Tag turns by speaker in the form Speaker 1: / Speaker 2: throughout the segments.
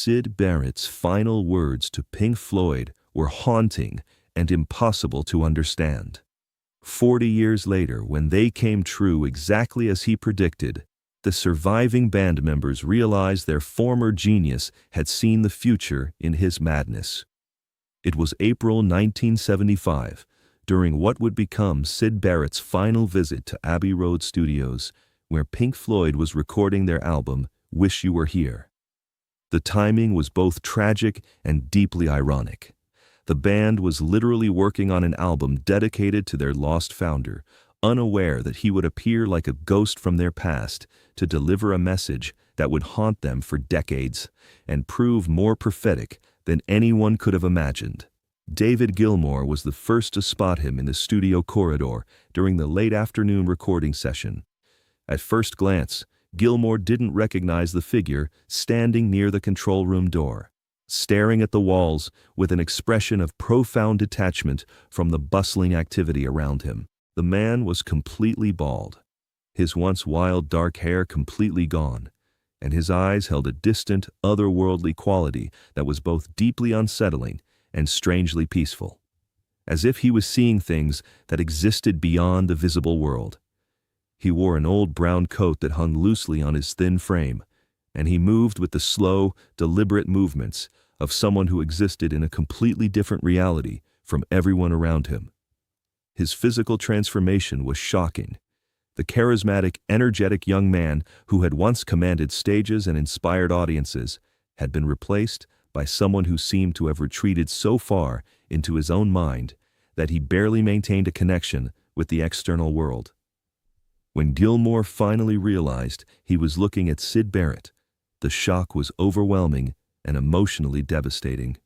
Speaker 1: Syd Barrett's final words to Pink Floyd were haunting and impossible to understand. 40 years later, when they came true exactly as he predicted, the surviving band members realized their former genius had seen the future in his madness. It was April 1975, during what would become Syd Barrett's final visit to Abbey Road Studios, where Pink Floyd was recording their album, Wish You Were Here. The timing was both tragic and deeply ironic. The band was literally working on an album dedicated to their lost founder, unaware that he would appear like a ghost from their past to deliver a message that would haunt them for decades and prove more prophetic than anyone could have imagined. David Gilmour was the first to spot him in the studio corridor during the late afternoon recording session. At first glance, Gilmour didn't recognize the figure standing near the control room door, staring at the walls with an expression of profound detachment from the bustling activity around him. The man was completely bald, his once wild dark hair completely gone, and his eyes held a distant, otherworldly quality that was both deeply unsettling and strangely peaceful, as if he was seeing things that existed beyond the visible world. He wore an old brown coat that hung loosely on his thin frame, and he moved with the slow, deliberate movements of someone who existed in a completely different reality from everyone around him. His physical transformation was shocking. The charismatic, energetic young man who had once commanded stages and inspired audiences had been replaced by someone who seemed to have retreated so far into his own mind that he barely maintained a connection with the external world. When Gilmour finally realized he was looking at Syd Barrett, the shock was overwhelming and emotionally devastating.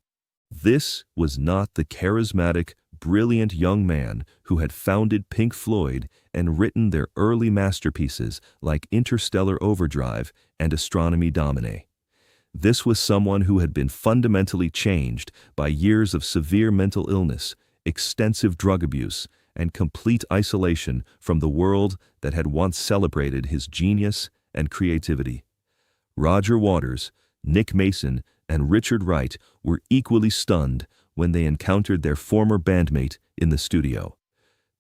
Speaker 1: This was not the charismatic, brilliant young man who had founded Pink Floyd and written their early masterpieces like Interstellar Overdrive and Astronomy Domine. This was someone who had been fundamentally changed by years of severe mental illness, extensive drug abuse, and complete isolation from the world that had once celebrated his genius and creativity. Roger Waters, Nick Mason, and Richard Wright were equally stunned when they encountered their former bandmate in the studio.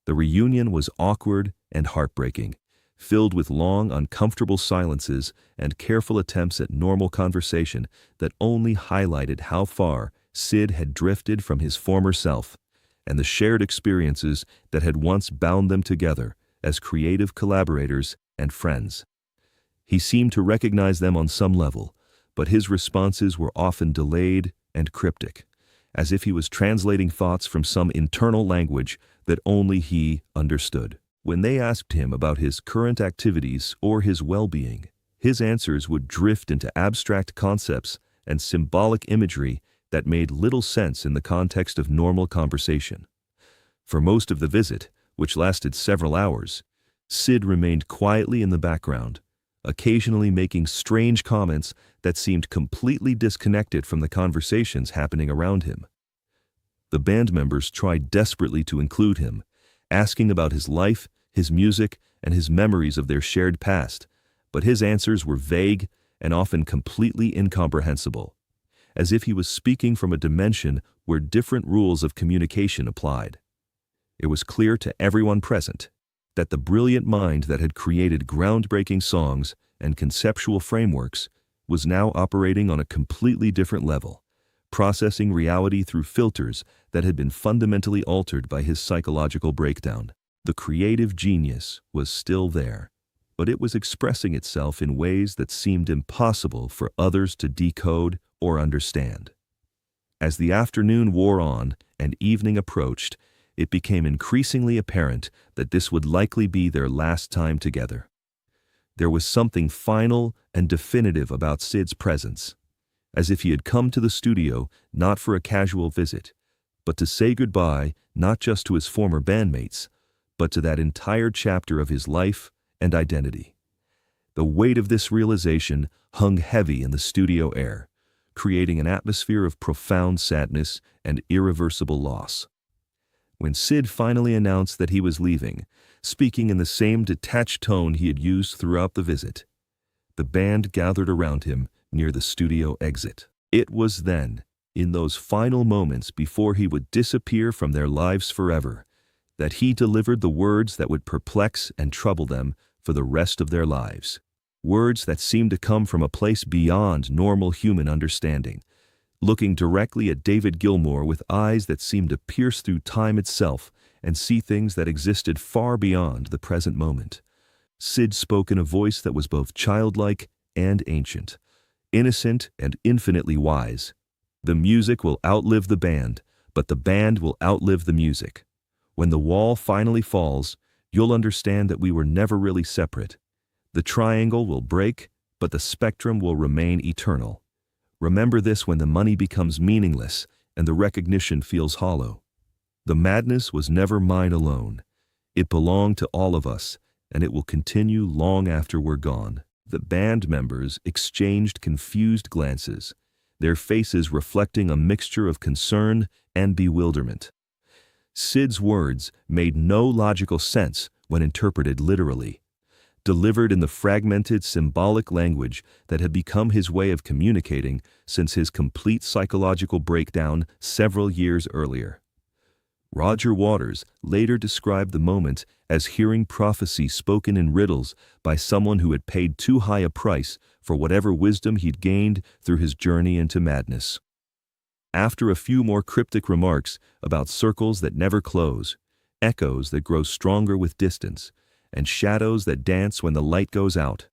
Speaker 1: The reunion was awkward and heartbreaking, filled with long, uncomfortable silences and careful attempts at normal conversation that only highlighted how far Syd had drifted from his former self and the shared experiences that had once bound them together as creative collaborators and friends. He seemed to recognize them on some level, but his responses were often delayed and cryptic, as if he was translating thoughts from some internal language that only he understood. When they asked him about his current activities or his well-being, his answers would drift into abstract concepts and symbolic imagery that made little sense in the context of normal conversation. For most of the visit, which lasted several hours, Syd remained quietly in the background, occasionally making strange comments that seemed completely disconnected from the conversations happening around him. The band members tried desperately to include him, asking about his life, his music, and his memories of their shared past, but his answers were vague and often completely incomprehensible, as if he was speaking from a dimension where different rules of communication applied. It was clear to everyone present that the brilliant mind that had created groundbreaking songs and conceptual frameworks was now operating on a completely different level, processing reality through filters that had been fundamentally altered by his psychological breakdown. The creative genius was still there, but it was expressing itself in ways that seemed impossible for others to decode or understand. As the afternoon wore on and evening approached, it became increasingly apparent that this would likely be their last time together. There was something final and definitive about Syd's presence, as if he had come to the studio not for a casual visit, but to say goodbye not just to his former bandmates, but to that entire chapter of his life and identity. The weight of this realization hung heavy in the studio air, creating an atmosphere of profound sadness and irreversible loss. When Syd finally announced that he was leaving, speaking in the same detached tone he had used throughout the visit, the band gathered around him near the studio exit. It was then, in those final moments before he would disappear from their lives forever, that he delivered the words that would perplex and trouble them for the rest of their lives. Words that seemed to come from a place beyond normal human understanding, looking directly at David Gilmour with eyes that seemed to pierce through time itself and see things that existed far beyond the present moment. Syd spoke in a voice that was both childlike and ancient, innocent and infinitely wise. The music will outlive the band, but the band will outlive the music. When the wall finally falls, you'll understand that we were never really separate. The triangle will break, but the spectrum will remain eternal. Remember this when the money becomes meaningless and the recognition feels hollow. The madness was never mine alone. It belonged to all of us, and it will continue long after we're gone. The band members exchanged confused glances, their faces reflecting a mixture of concern and bewilderment. Syd's words made no logical sense when interpreted literally. Delivered in the fragmented symbolic language that had become his way of communicating since his complete psychological breakdown several years earlier. Roger Waters later described the moment as hearing prophecy spoken in riddles by someone who had paid too high a price for whatever wisdom he'd gained through his journey into madness. After a few more cryptic remarks about circles that never close, echoes that grow stronger with distance, and shadows that dance when the light goes out,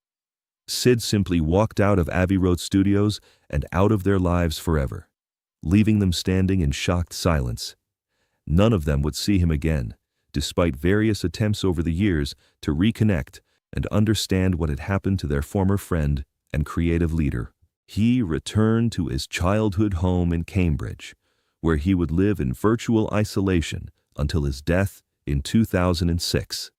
Speaker 1: Syd simply walked out of Abbey Road Studios and out of their lives forever, leaving them standing in shocked silence. None of them would see him again, despite various attempts over the years to reconnect and understand what had happened to their former friend and creative leader. He returned to his childhood home in Cambridge, where he would live in virtual isolation until his death in 2006.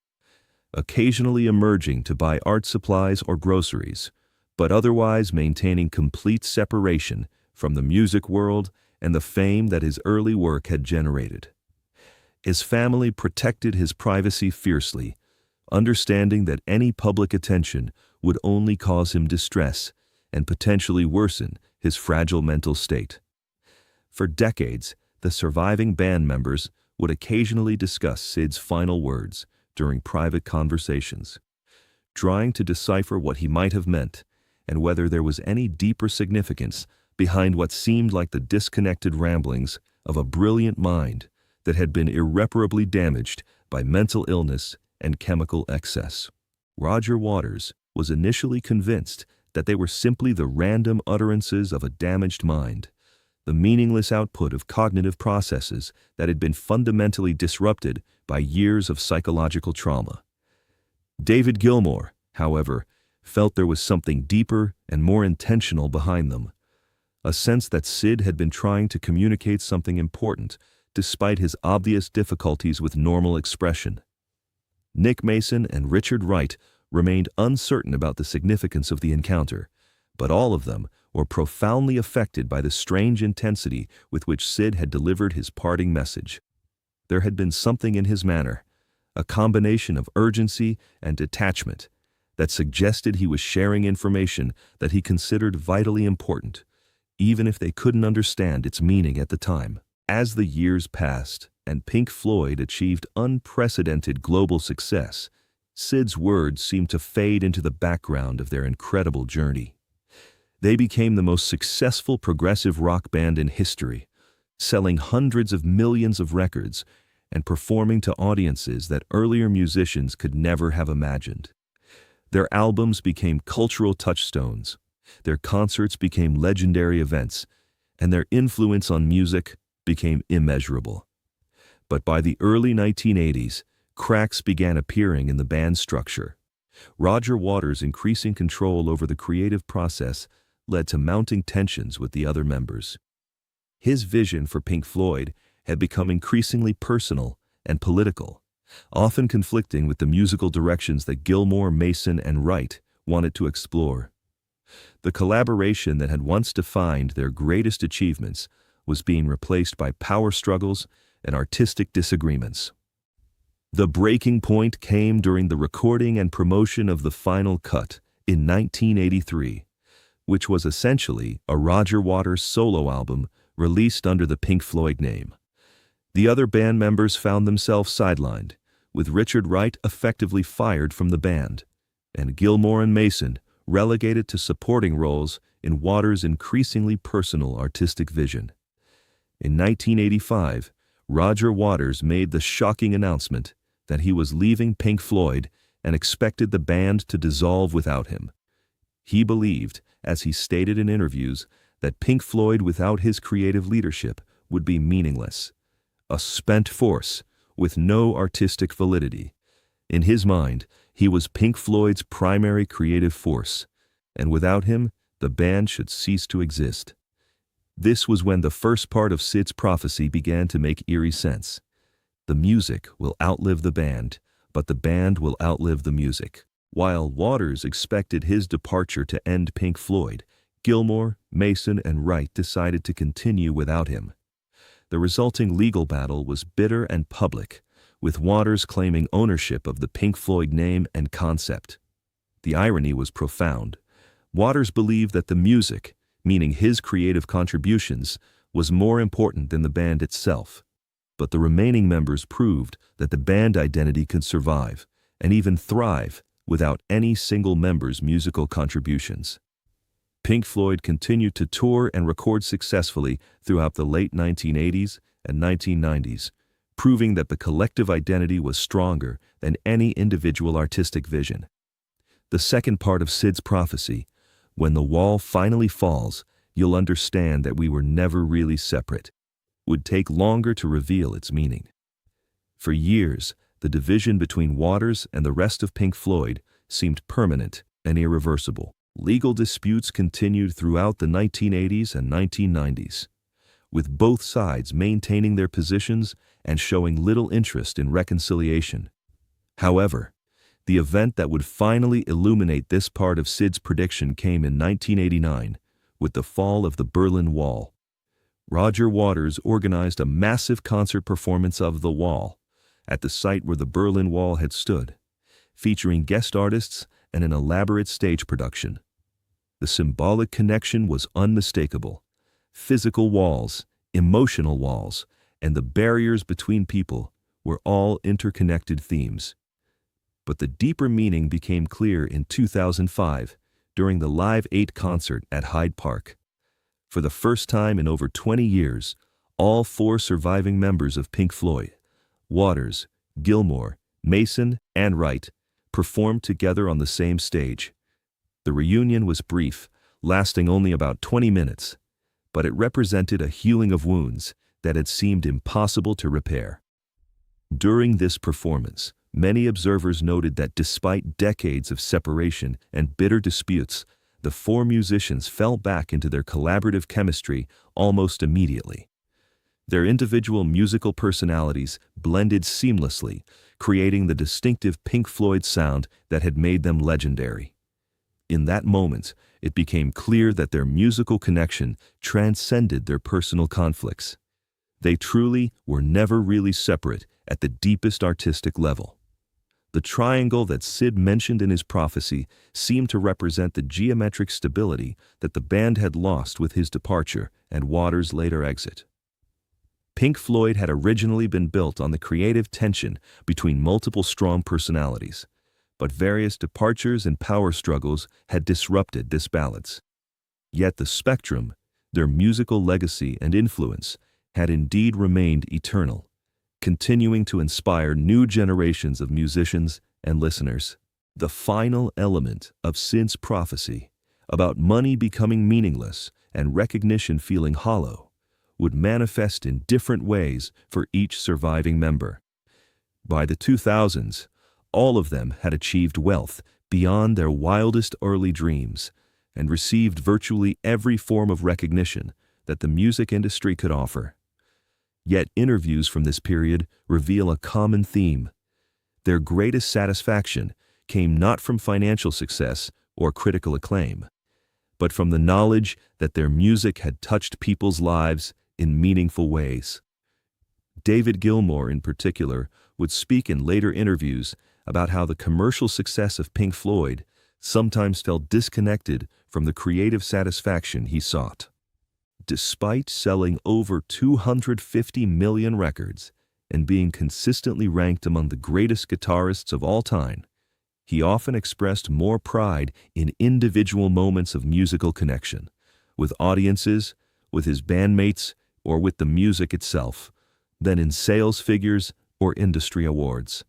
Speaker 1: Occasionally emerging to buy art supplies or groceries, but otherwise maintaining complete separation from the music world and the fame that his early work had generated. His family protected his privacy fiercely, understanding that any public attention would only cause him distress and potentially worsen his fragile mental state. For decades, the surviving band members would occasionally discuss Syd's final words during private conversations, trying to decipher what he might have meant and whether there was any deeper significance behind what seemed like the disconnected ramblings of a brilliant mind that had been irreparably damaged by mental illness and chemical excess. Roger Waters was initially convinced that they were simply the random utterances of a damaged mind, the meaningless output of cognitive processes that had been fundamentally disrupted by years of psychological trauma. David Gilmour, however, felt there was something deeper and more intentional behind them, a sense that Syd had been trying to communicate something important despite his obvious difficulties with normal expression. Nick Mason and Richard Wright remained uncertain about the significance of the encounter, but all of them were profoundly affected by the strange intensity with which Syd had delivered his parting message. There had been something in his manner, a combination of urgency and detachment, that suggested he was sharing information that he considered vitally important, even if they couldn't understand its meaning at the time. As the years passed and Pink Floyd achieved unprecedented global success, Syd's words seemed to fade into the background of their incredible journey. They became the most successful progressive rock band in history, selling hundreds of millions of records and performing to audiences that earlier musicians could never have imagined. Their albums became cultural touchstones, their concerts became legendary events, and their influence on music became immeasurable. But by the early 1980s, cracks began appearing in the band's structure. Roger Waters' increasing control over the creative process led to mounting tensions with the other members. His vision for Pink Floyd had become increasingly personal and political, often conflicting with the musical directions that Gilmour, Mason, and Wright wanted to explore. The collaboration that had once defined their greatest achievements was being replaced by power struggles and artistic disagreements. The breaking point came during the recording and promotion of the final cut in 1983, which was essentially a Roger Waters solo album released under the Pink Floyd name. The other band members found themselves sidelined, with Richard Wright effectively fired from the band, and Gilmour and Mason relegated to supporting roles in Waters' increasingly personal artistic vision. In 1985, Roger Waters made the shocking announcement that he was leaving Pink Floyd and expected the band to dissolve without him. He believed, as he stated in interviews, that Pink Floyd without his creative leadership would be meaningless, a spent force with no artistic validity. In his mind, he was Pink Floyd's primary creative force, and without him, the band should cease to exist. This was when the first part of Syd's prophecy began to make eerie sense. The music will outlive the band, but the band will outlive the music. While Waters expected his departure to end Pink Floyd, Gilmour, Mason, and Wright decided to continue without him. The resulting legal battle was bitter and public, with Waters claiming ownership of the Pink Floyd name and concept. The irony was profound. Waters believed that the music, meaning his creative contributions, was more important than the band itself. But the remaining members proved that the band identity could survive, and even thrive, without any single member's musical contributions. Pink Floyd continued to tour and record successfully throughout the late 1980s and 1990s, proving that the collective identity was stronger than any individual artistic vision. The second part of Syd's prophecy, when the wall finally falls, you'll understand that we were never really separate, would take longer to reveal its meaning. For years, the division between Waters and the rest of Pink Floyd seemed permanent and irreversible. Legal disputes continued throughout the 1980s and 1990s, with both sides maintaining their positions and showing little interest in reconciliation. However, the event that would finally illuminate this part of Syd's prediction came in 1989, with the fall of the Berlin Wall. Roger Waters organized a massive concert performance of The Wall, at the site where the Berlin Wall had stood, featuring guest artists and an elaborate stage production. The symbolic connection was unmistakable. Physical walls, emotional walls, and the barriers between people were all interconnected themes. But the deeper meaning became clear in 2005 during the Live 8 concert at Hyde Park. For the first time in over 20 years, all four surviving members of Pink Floyd, Waters, Gilmour, Mason, and Wright, performed together on the same stage. The reunion was brief, lasting only about 20 minutes, but it represented a healing of wounds that had seemed impossible to repair. During this performance, many observers noted that despite decades of separation and bitter disputes, the four musicians fell back into their collaborative chemistry almost immediately. Their individual musical personalities blended seamlessly, creating the distinctive Pink Floyd sound that had made them legendary. In that moment, it became clear that their musical connection transcended their personal conflicts. They truly were never really separate at the deepest artistic level. The triangle that Syd mentioned in his prophecy seemed to represent the geometric stability that the band had lost with his departure and Waters' later exit. Pink Floyd had originally been built on the creative tension between multiple strong personalities, but various departures and power struggles had disrupted this balance. Yet the spectrum, their musical legacy and influence, had indeed remained eternal, continuing to inspire new generations of musicians and listeners. The final element of Syd's prophecy, about money becoming meaningless and recognition feeling hollow, would manifest in different ways for each surviving member. By the 2000s, all of them had achieved wealth beyond their wildest early dreams and received virtually every form of recognition that the music industry could offer. Yet interviews from this period reveal a common theme. Their greatest satisfaction came not from financial success or critical acclaim, but from the knowledge that their music had touched people's lives in meaningful ways. David Gilmour, in particular, would speak in later interviews about how the commercial success of Pink Floyd sometimes felt disconnected from the creative satisfaction he sought. Despite selling over 250 million records and being consistently ranked among the greatest guitarists of all time, he often expressed more pride in individual moments of musical connection, with audiences, with his bandmates, or with the music itself, than in sales figures or industry awards.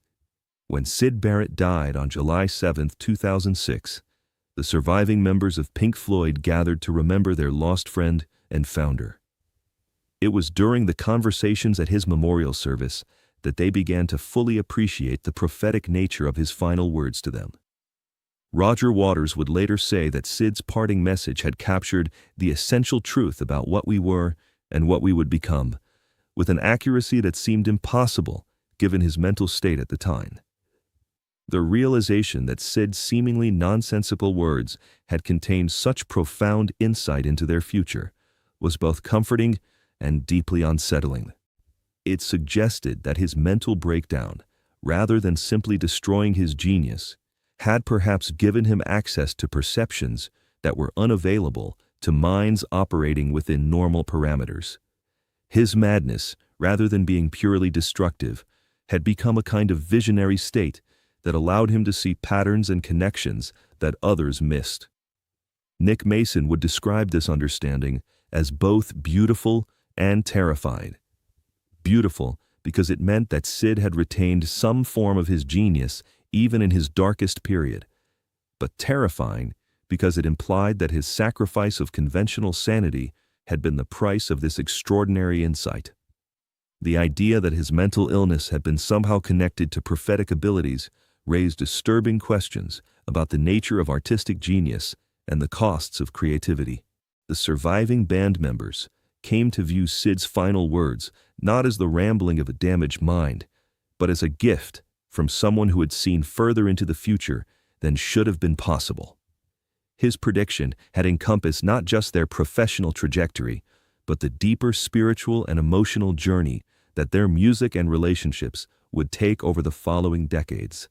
Speaker 1: When Syd Barrett died on July 7, 2006, the surviving members of Pink Floyd gathered to remember their lost friend and founder. It was during the conversations at his memorial service that they began to fully appreciate the prophetic nature of his final words to them. Roger Waters would later say that Syd's parting message had captured the essential truth about what we were and what we would become, with an accuracy that seemed impossible given his mental state at the time. The realization that Syd's seemingly nonsensical words had contained such profound insight into their future was both comforting and deeply unsettling. It suggested that his mental breakdown, rather than simply destroying his genius, had perhaps given him access to perceptions that were unavailable to minds operating within normal parameters. His madness, rather than being purely destructive, had become a kind of visionary state that allowed him to see patterns and connections that others missed. Nick Mason would describe this understanding as both beautiful and terrifying. Beautiful because it meant that Syd had retained some form of his genius even in his darkest period, but terrifying because it implied that his sacrifice of conventional sanity had been the price of this extraordinary insight. The idea that his mental illness had been somehow connected to prophetic abilities raised disturbing questions about the nature of artistic genius and the costs of creativity. The surviving band members came to view Syd's final words not as the rambling of a damaged mind, but as a gift from someone who had seen further into the future than should have been possible. His prediction had encompassed not just their professional trajectory, but the deeper spiritual and emotional journey that their music and relationships would take over the following decades.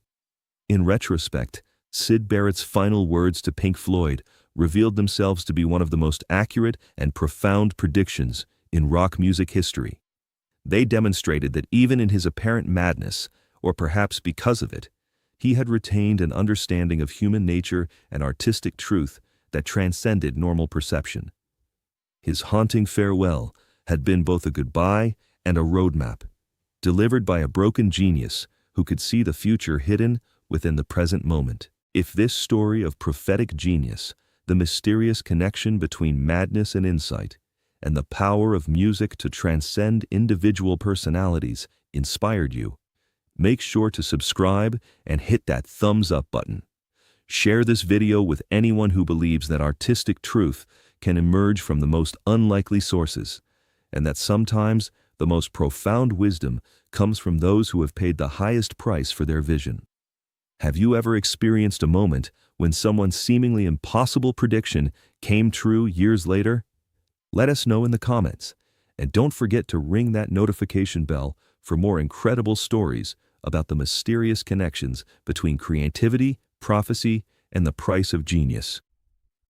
Speaker 1: In retrospect, Syd Barrett's final words to Pink Floyd revealed themselves to be one of the most accurate and profound predictions in rock music history. They demonstrated that even in his apparent madness, or perhaps because of it, he had retained an understanding of human nature and artistic truth that transcended normal perception. His haunting farewell had been both a goodbye and a roadmap, delivered by a broken genius who could see the future hidden within the present moment. If this story of prophetic genius, the mysterious connection between madness and insight, and the power of music to transcend individual personalities inspired you, make sure to subscribe and hit that thumbs up button. Share this video with anyone who believes that artistic truth can emerge from the most unlikely sources, and that sometimes the most profound wisdom comes from those who have paid the highest price for their vision. Have you ever experienced a moment when someone's seemingly impossible prediction came true years later? Let us know in the comments, and don't forget to ring that notification bell for more incredible stories about the mysterious connections between creativity, prophecy, and the price of genius.